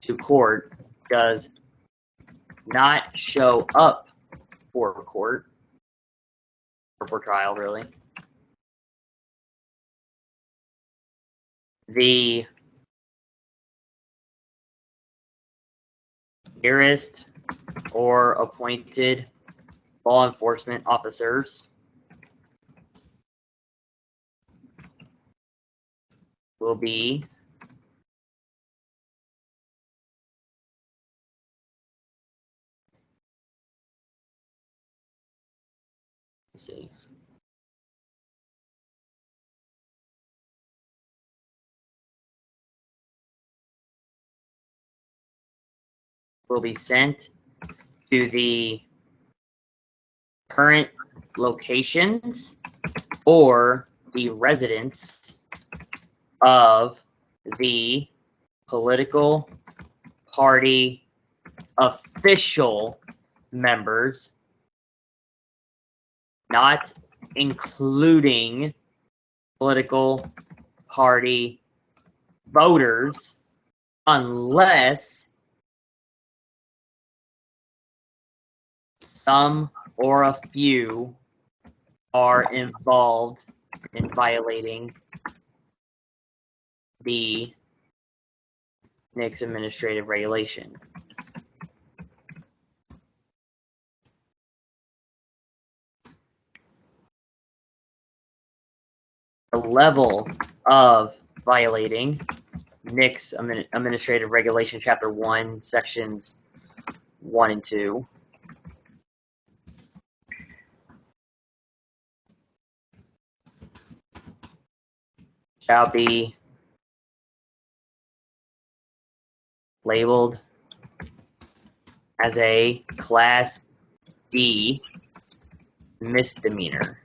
to court does not show up for court, or for trial, really, the nearest or appointed law enforcement officers will be sent to the current locations or the residence of the political party official members, not including political party voters, unless some or a few are involved in violating the NICS administrative regulation. The level of violating NICS administrative regulation, chapter 1, sections 1 and 2. Shall be labeled as a Class D misdemeanor.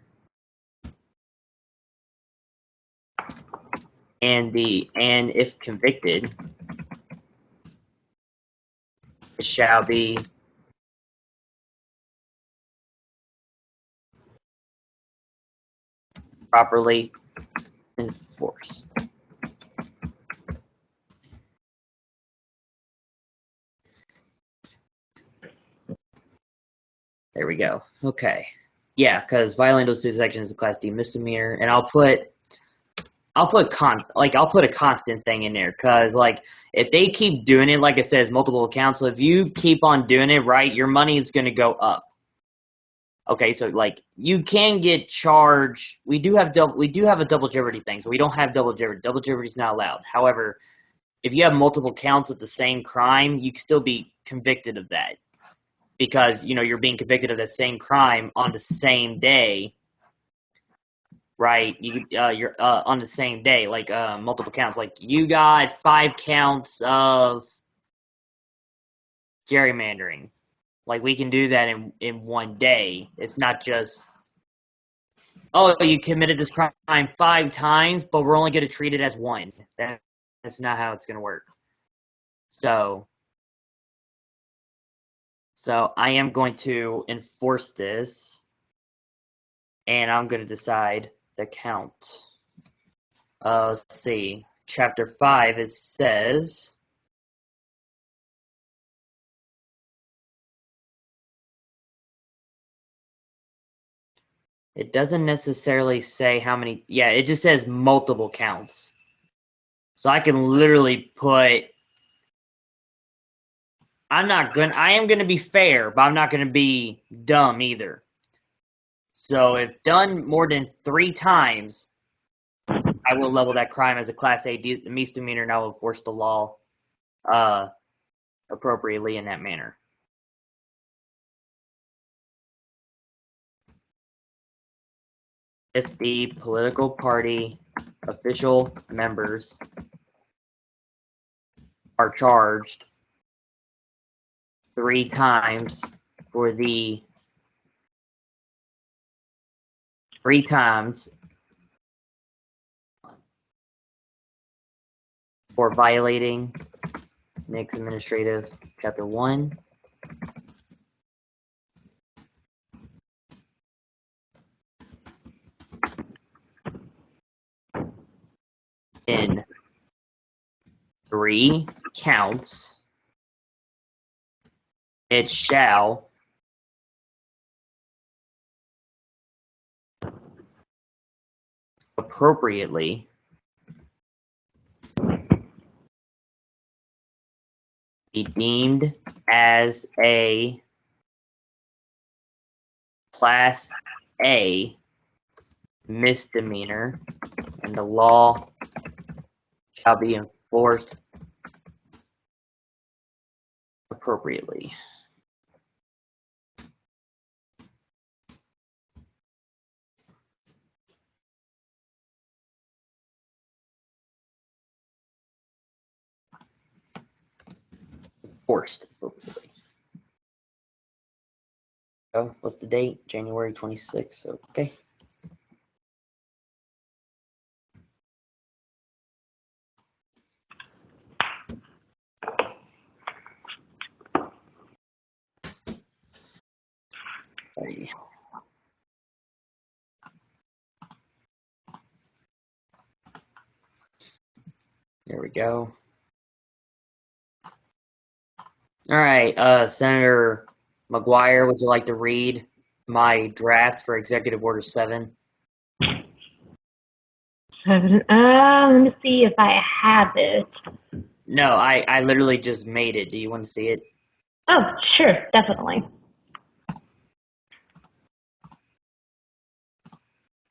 And if convicted, it shall be properly enforced. There we go. Okay. Yeah, because violating those two sections is a Class D misdemeanor, and I'll put a constant thing in there, because like if they keep doing it, like it says, multiple accounts. So if you keep on doing it, right, your money is going to go up. Okay, so like you can get charged. We do have a double jeopardy thing, so we don't have double jeopardy. Double jeopardy is not allowed. However, if you have multiple counts of the same crime, you can still be convicted of that, because you're being convicted of the same crime on the same day. Right, you're on the same day, like multiple counts. Like you got 5 counts of gerrymandering. Like we can do that in one day. It's not just, oh, you committed this crime 5 times, but we're only going to treat it as one. That's not how it's going to work. So I am going to enforce this, and I'm going to decide the count. Let's see. Chapter 5, it says, it doesn't necessarily say how many. Yeah, it just says multiple counts. So I can literally put, I am going to be fair, but I'm not going to be dumb either. So if done more than 3 times, I will level that crime as a Class A misdemeanor, and I will enforce the law appropriately in that manner. If the political party official members are charged 3 times for violating NICS Administrative Chapter 1, in 3 counts it shall appropriately be deemed as a Class A misdemeanor, and the law shall be enforced appropriately. Enforced appropriately. Oh, what's the date? January 26th. Okay. Sorry. There we go. All right, Senator McGuire, would you like to read my draft for Executive Order 7? 7. Let me see if I have it. No, I literally just made it. Do you want to see it? Oh, sure, definitely.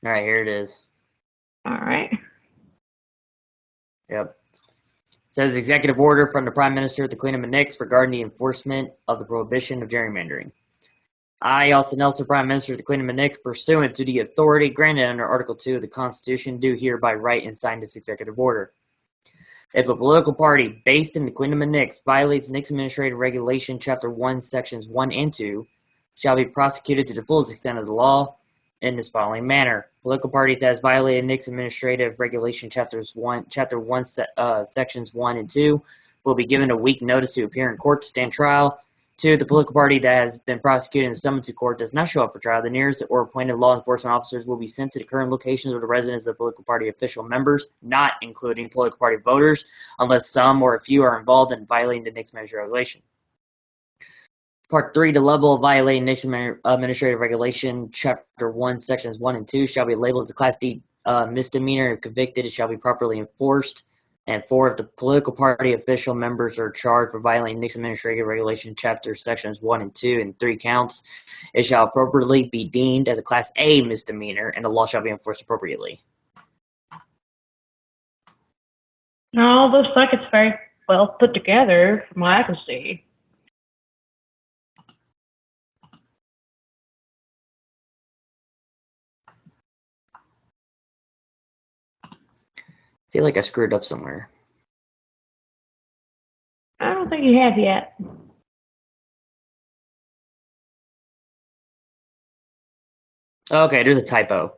All right, here it is. All right. Yep. It says Executive Order from the Prime Minister of the Queen of Manix regarding the enforcement of the prohibition of gerrymandering. I, Austin Nelson, Prime Minister of the Queen of Manix, pursuant to the authority granted under Article 2 of the Constitution, do hereby write and sign this Executive Order. If a political party based in the Queen of Manix violates Nix Administrative Regulation Chapter 1, Sections 1 and 2, shall be prosecuted to the fullest extent of the law in this following manner. Political parties that has violated Nix Administrative Regulation Chapter 1, Sections 1 and 2 will be given a week notice to appear in court to stand trial. 2. The political party that has been prosecuted and summoned to court does not show up for trial. The nearest or appointed law enforcement officers will be sent to the current locations of the residence of political party official members, not including political party voters, unless some or a few are involved in violating the Nix Administrative Regulation. Part 3, the level of violating Nix Administrative Regulation, Chapter 1, Sections 1 and 2 shall be labeled as a Class D misdemeanor. If convicted, it shall be properly enforced. And 4, if the political party official members are charged for violating Nix Administrative Regulation, Chapter Sections 1 and 2 and 3 counts, it shall appropriately be deemed as a Class A misdemeanor, and the law shall be enforced appropriately. No, looks like it's very well put together from what I can see. I feel like I screwed up somewhere. I don't think you have yet. Okay, there's a typo.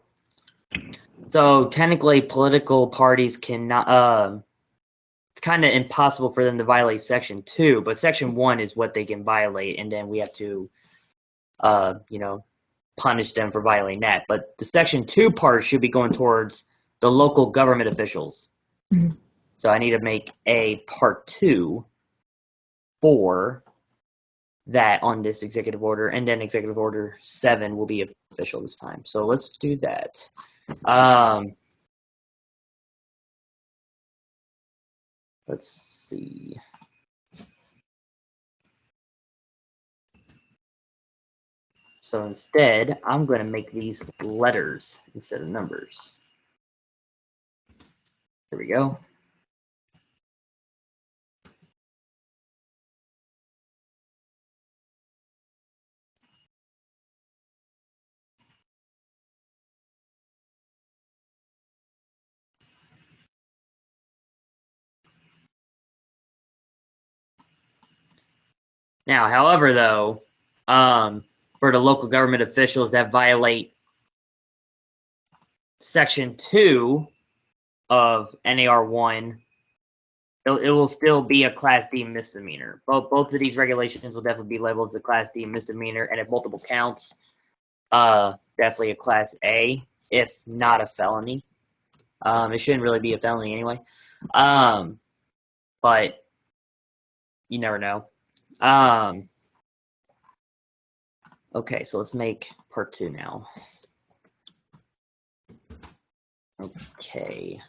So technically, political parties cannot. It's kind of impossible for them to violate Section 2, but Section 1 is what they can violate, and then we have to, punish them for violating that. But the Section 2 part should be going towards the local government officials. Mm-hmm. So I need to make a Part 2 for that on this Executive Order, and then Executive Order 7 will be official this time. So let's do that. Let's see. So instead, I'm going to make these letters instead of numbers. There we go. Now, however, though, for the local government officials that violate Section 2 of NAR 1, it will still be a Class D misdemeanor. Both of these regulations will definitely be labeled as a Class D misdemeanor, and if multiple counts, definitely a Class A, if not a felony. It shouldn't really be a felony anyway. But you never know. Okay, so let's make part 2 now. Okay.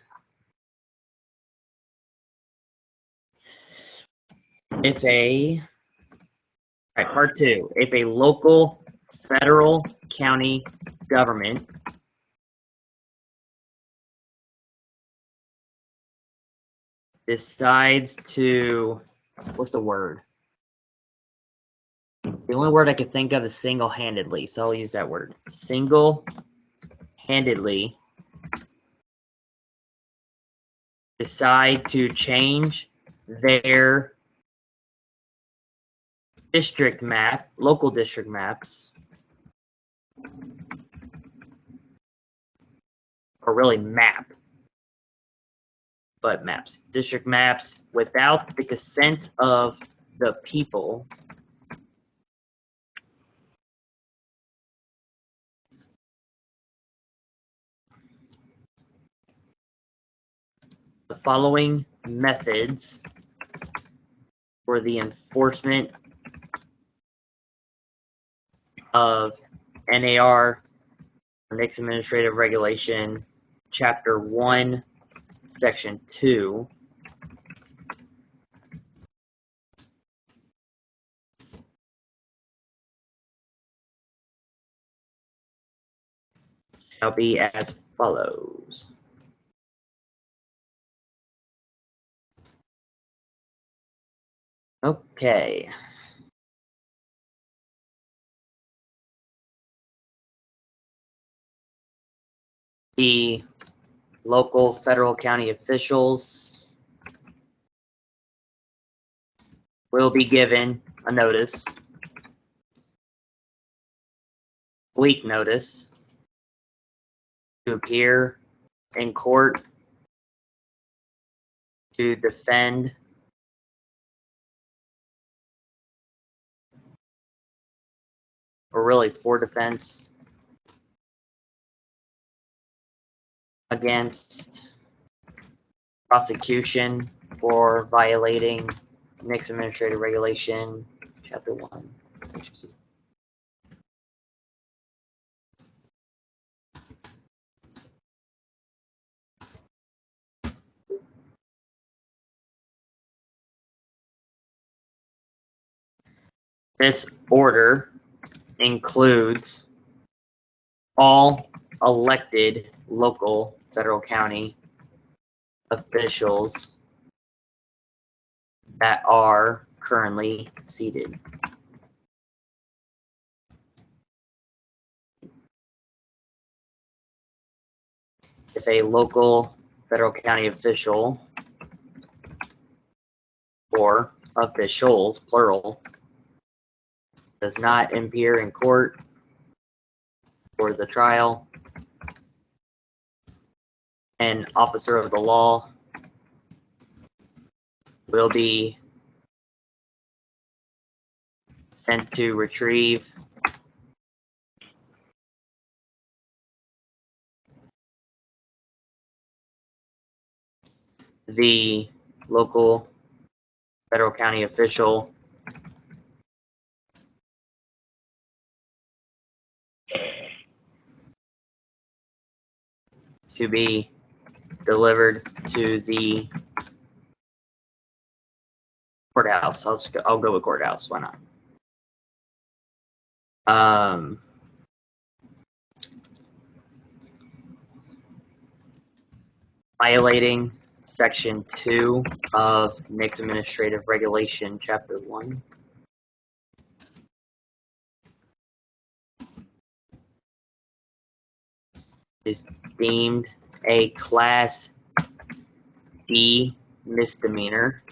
Part 2. If a local, federal, county government decides to, what's the word? The only word I could think of is single-handedly, so I'll use that word. Single-handedly decide to change their local district maps, or really district maps without the consent of the people, the following methods for the enforcement of NAR, Next Administrative Regulation, Chapter 1, Section 2, shall be as follows. Okay. The local, federal, county officials will be given a notice, week notice, to appear in court to defend or really for defense against prosecution for violating Next Administrative Regulation, Chapter 1, Section 2. This order includes all elected local, federal, county officials that are currently seated. If a local, federal, county official, or officials, plural, does not appear in court for the trial, an officer of the law will be sent to retrieve the local, federal, county official to be delivered to the courthouse. I'll go with courthouse. Why not? Violating Section 2 of Next Administrative Regulation, Chapter 1. Is deemed a Class D misdemeanor.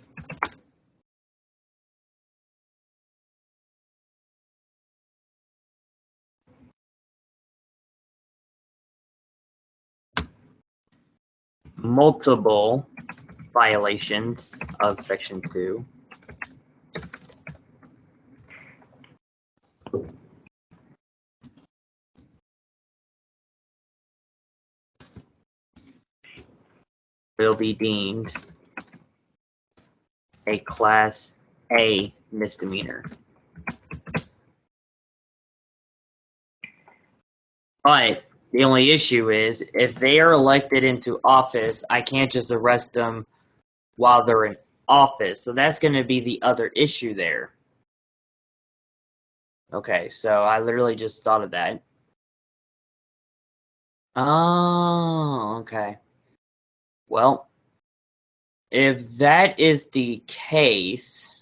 Multiple violations of Section 2 will be deemed a Class A misdemeanor. But the only issue is if they are elected into office, I can't just arrest them while they're in office. So that's going to be the other issue there. Okay, so I literally just thought of that. Oh, okay. Well, if that is the case,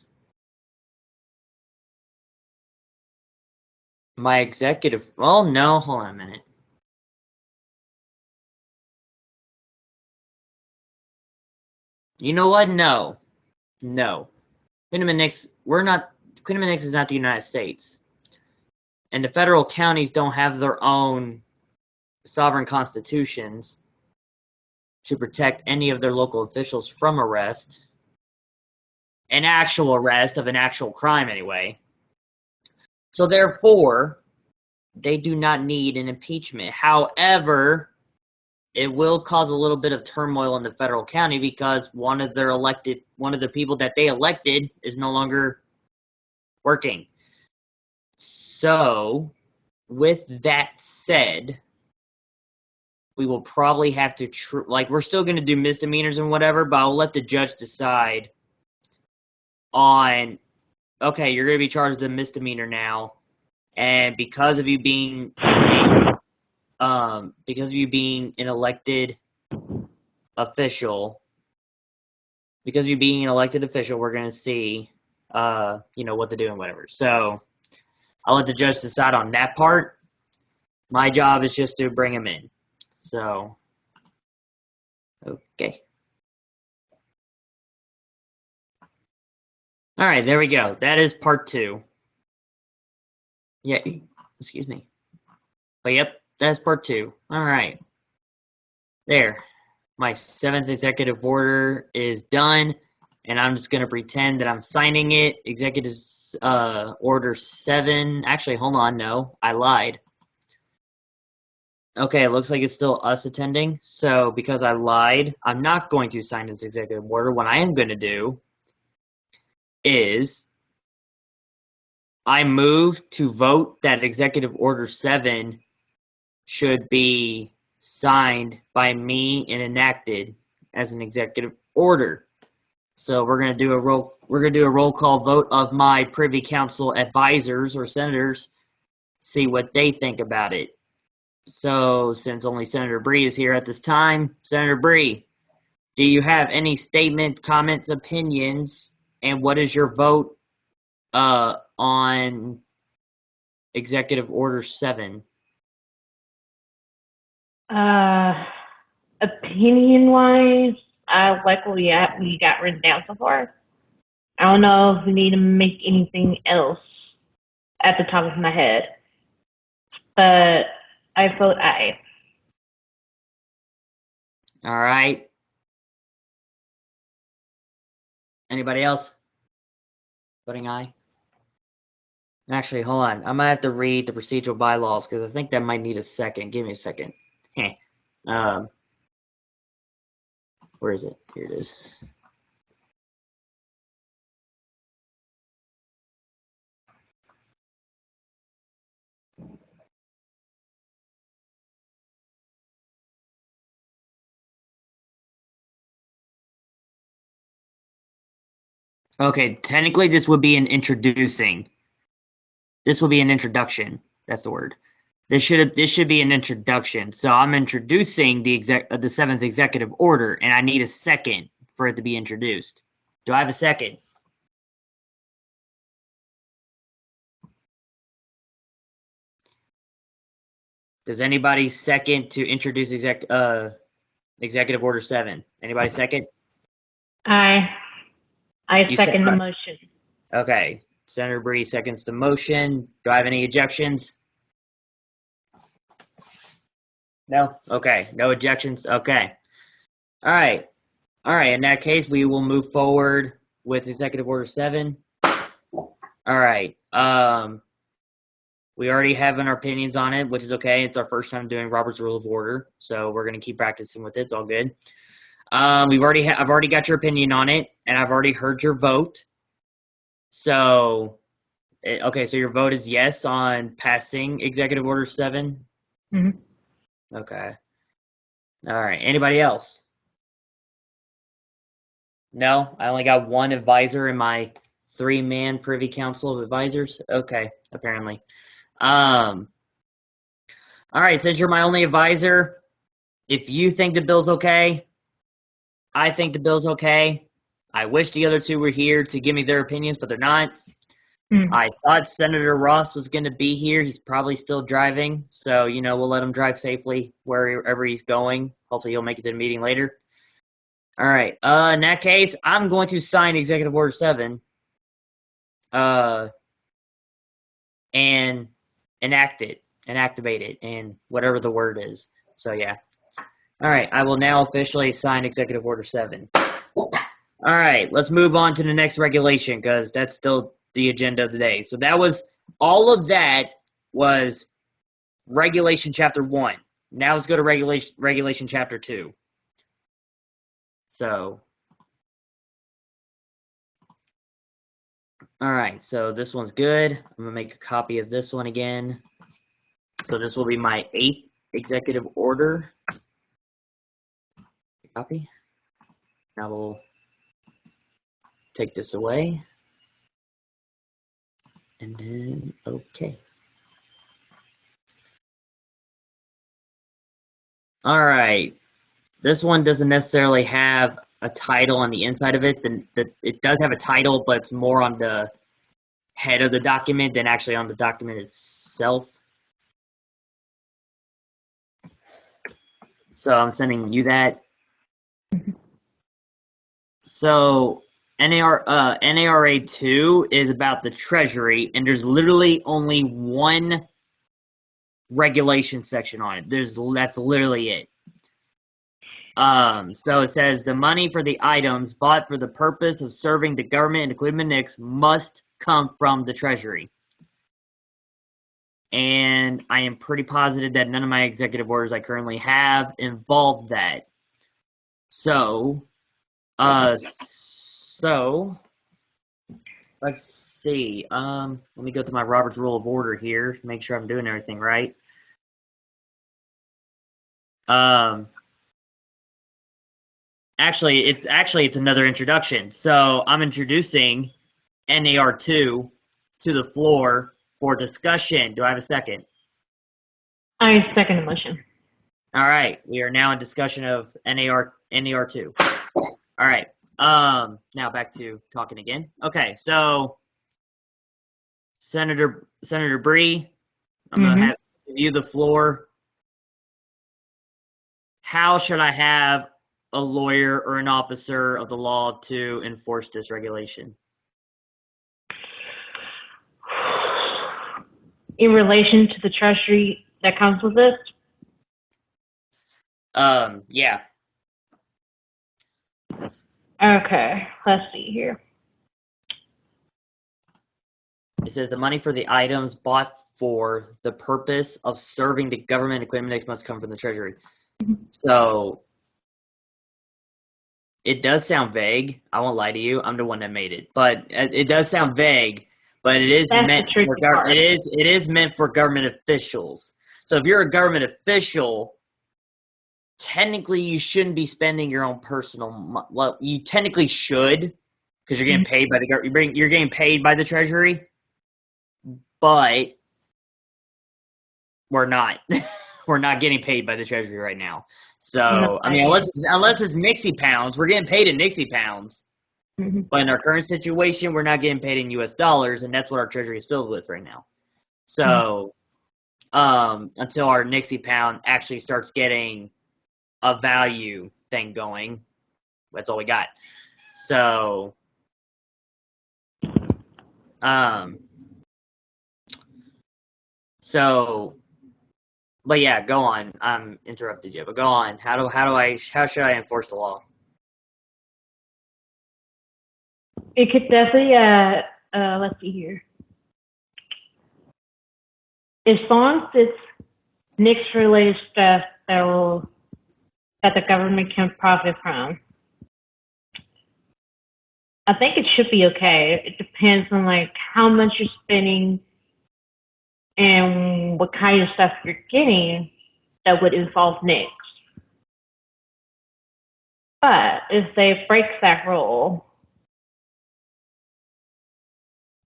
my executive. Well, no, hold on a minute. You know what? No. No. Queen is not the United States. And the federal counties don't have their own sovereign constitutions to protect any of their local officials from arrest. An actual arrest of an actual crime, anyway. So therefore, they do not need an impeachment. However, it will cause a little bit of turmoil in the federal county because one of the people that they elected is no longer working. So, with that said, we will probably have to we're still going to do misdemeanors and whatever, but I'll let the judge decide on, okay, you're going to be charged with a misdemeanor now, and because of you being an elected official, we're going to see what to do and whatever. So I'll let the judge decide on that part. My job is just to bring him in. So, okay. All right, there we go. That is part 2. Yeah, excuse me. But yep, that's part 2. All right. There. My 7th executive order is done, and I'm just going to pretend that I'm signing it. Executive order 7. Actually, hold on. No, I lied. Okay, it looks like it's still us attending. So, because I lied, I'm not going to sign this executive order. What I am going to do is I move to vote that Executive Order 7 should be signed by me and enacted as an executive order. So we're gonna do a roll call vote of my Privy Council advisors or senators, see what they think about it. So since only Senator Bree is here at this time, Senator Bree, do you have any statement, comments, opinions, and what is your vote on Executive Order 7? Opinion wise, I like what we got written down so far. I don't know if we need to make anything else at the top of my head, but I vote aye. All right. Anybody else? Voting aye? Actually, hold on. I might have to read the procedural bylaws because I think that might need a second. Give me a second. um, where is it? Here it is. Okay, technically this would be an introducing. This will be an introduction. That's the word. This should be an introduction. So I'm introducing the 7th executive order, and I need a second for it to be introduced. Do I have a second? Does anybody second to introduce executive order 7? Anybody second? Aye. I You second the said- motion. Okay. Senator Bree seconds the motion. Do I have any objections? No? Okay. No objections? Okay. All right. All right. In that case, we will move forward with Executive Order 7. All right. We already have our opinions on it, which is okay. It's our first time doing Robert's Rule of Order, so we're going to keep practicing with it. It's all good. I've already got your opinion on it, and I've already heard your vote. So, okay, so your vote is yes on passing Executive Order 7. Hmm. Okay. All right. Anybody else? No, I only got one advisor in my 3-man Privy Council of Advisors. Okay, apparently. All right. Since you're my only advisor, if you think the bill's okay, I think the bill's okay. I wish the other two were here to give me their opinions, but they're not. Mm. I thought Senator Ross was going to be here. He's probably still driving, so we'll let him drive safely wherever he's going. Hopefully, he'll make it to the meeting later. All right. In that case, I'm going to sign Executive Order 7. And enact it and activate it and whatever the word is. So yeah. All right. I will now officially sign Executive Order 7. All right. Let's move on to the next regulation because that's still the agenda of the day. So that was all of that was Regulation Chapter 1. Now let's go to Regulation Chapter 2. So, all right. So this one's good. I'm going to make a copy of this one again. So this will be my 8th executive order. Copy. Now we'll take this away. And then, okay. All right. This one doesn't necessarily have a title on the inside of it. It does have a title, but it's more on the head of the document than actually on the document itself. So I'm sending you that. So NARA 2 is about the Treasury, and there's literally only one regulation section on it. That's literally it. So it says the money for the items bought for the purpose of serving the government and equipment mix must come from the Treasury. And I am pretty positive that none of my executive orders I currently have involve that. So let's see. Let me go to my Robert's Rule of Order here to make sure I'm doing everything right. Actually, it's another introduction. So I'm introducing NAR2 to the floor for discussion. Do I have a second? I second the motion. All right, we are now in discussion of NAR2. All right. Now back to talking again. Okay, so Senator Bree, I'm gonna have you the floor. How should I have a lawyer or an officer of the law to enforce this regulation? In relation to the Treasury that comes with this? Yeah. Okay, let's see here. It says the money for the items bought for the purpose of serving the government equipment mix must come from the Treasury. So it does sound vague. I won't lie to you. I'm the one that made it, but it does sound vague. But it is meant for it is meant for government officials. So if you're a government official, technically you shouldn't be spending your own personal. Well, you technically should because you're getting paid by the government. You're getting paid by the Treasury, but we're not. We're not getting paid by the Treasury right now. So no, I mean, unless it's Nixie pounds, we're getting paid in Nixie pounds. Mm-hmm. But in our current situation, we're not getting paid in U.S. dollars, and that's what our Treasury is filled with right now. So until our Nixie pound actually starts getting a value thing going, that's all we got. So but yeah, go on. I'm interrupted you, but go on. How should I enforce the law? It could definitely let's see here. As long as it's NICS related stuff that the government can profit from, I think it should be okay. It depends on like how much you're spending and what kind of stuff you're getting. that would involve NICs. But if they break that rule,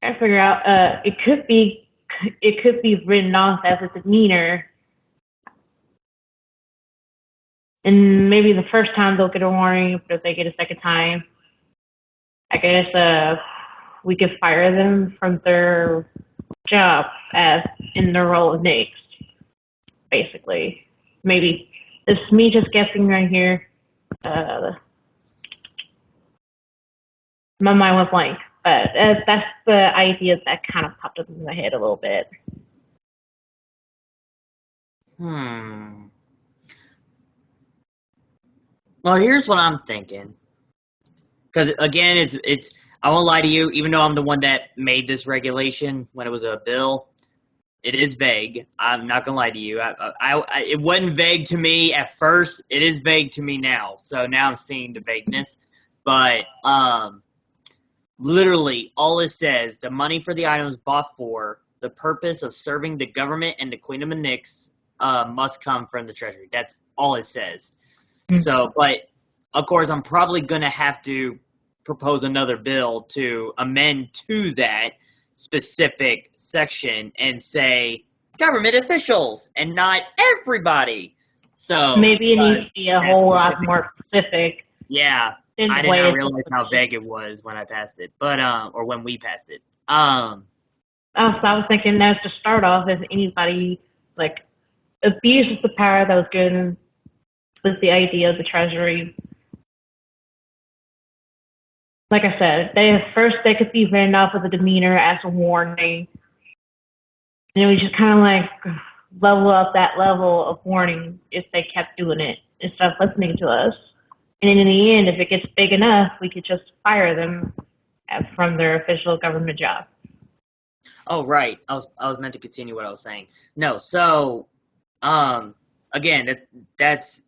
I figure out it could be written off as a demeanor, and maybe the first time they'll get a warning, but if they get a second time, I guess we could fire them from their job as in their role of NICs, basically. Maybe it's me just guessing right here. My mind went blank, but that's the idea that kind of popped up in my head a little bit. Well, here's what I'm thinking. Because again, it's I won't lie to you. Even though I'm the one that made this regulation when it was a bill, it is vague. I'm not gonna lie to you. It wasn't vague to me at first. It is vague to me now. So now I'm seeing the vagueness. But literally, all it says: the money for the items bought for the purpose of serving the government and the Queen of Nix must come from the Treasury. That's all it says. So, but of course, I'm probably going to have to propose another bill to amend to that specific section and say government officials and not everybody. So maybe it needs to be a whole lot more specific. Yeah, I did not realize how vague it was when I passed it, but or when we passed it. So I was thinking as to start off, if anybody like abuses the power that was given with the idea of the Treasury. Like I said, they could be written off with a demeanor as a warning. And we just kind of like level up that level of warning if they kept doing it instead of listening to us. And in the end, if it gets big enough, we could just fire them from their official government job. Oh, right. I was meant to continue what I was saying. No, so again, that's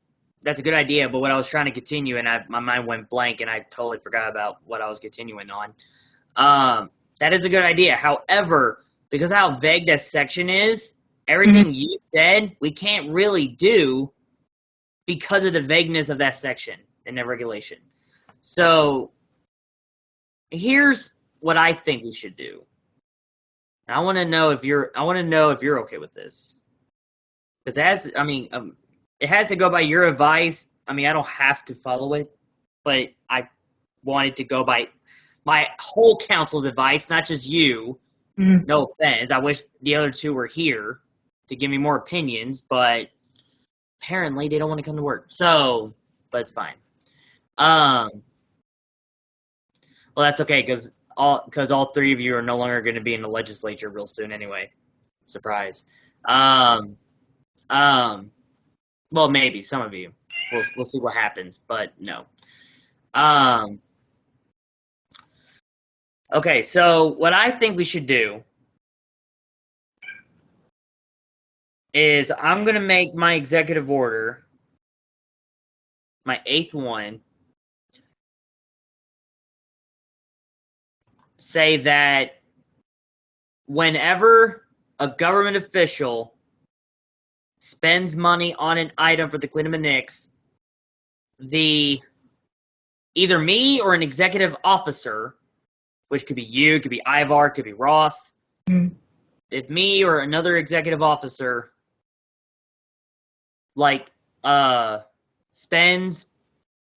a good idea, but what I was trying to continue, and my mind went blank, and I totally forgot about what I was continuing on. That is a good idea. However, because of how vague that section is, everything you said, we can't really do because of the vagueness of that section in that regulation. So, here's what I think we should do. And I want to know if you're okay with this, because it has to go by your advice. I mean, I don't have to follow it, but I wanted to go by my whole council's advice, not just you. No offense. I wish the other two were here to give me more opinions, but apparently they don't want to come to work. So, but it's fine. Well, that's okay, because all three of you are no longer going to be in the legislature real soon anyway. Surprise. Well, maybe some of you. We'll see what happens, but no. Okay, so what I think we should do is I'm going to make my executive order, my 8th one, say that whenever a government official spends money on an item for the Queen of Nix, either me or an executive officer, which could be you, could be Ivar, could be Ross, if me or another executive officer spends,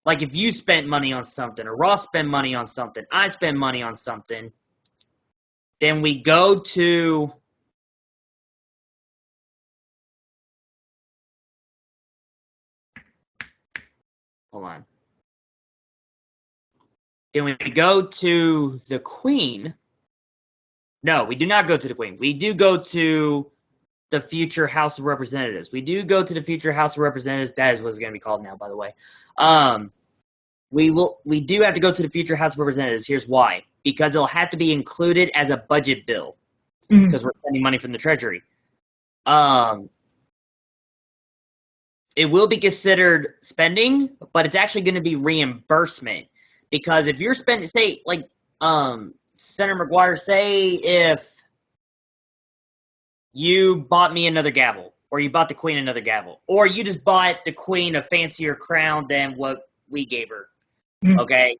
like if you spent money on something, or Ross spent money on something, I spend money on something, then we go to hold on. Then we go to the Queen. No, we do not go to the Queen. We do go to the future House of Representatives. We do go to the future House of Representatives. That is what it's going to be called now, by the way. We do have to go to the future House of Representatives. Here's why. Because it'll have to be included as a budget bill. Because we're spending money from the Treasury. It will be considered spending, but it's actually going to be reimbursement. Because if you're spending, say, like Senator McGuire, say if you bought me another gavel, or you bought the queen another gavel, or you just bought the queen a fancier crown than what we gave her. Mm. Okay,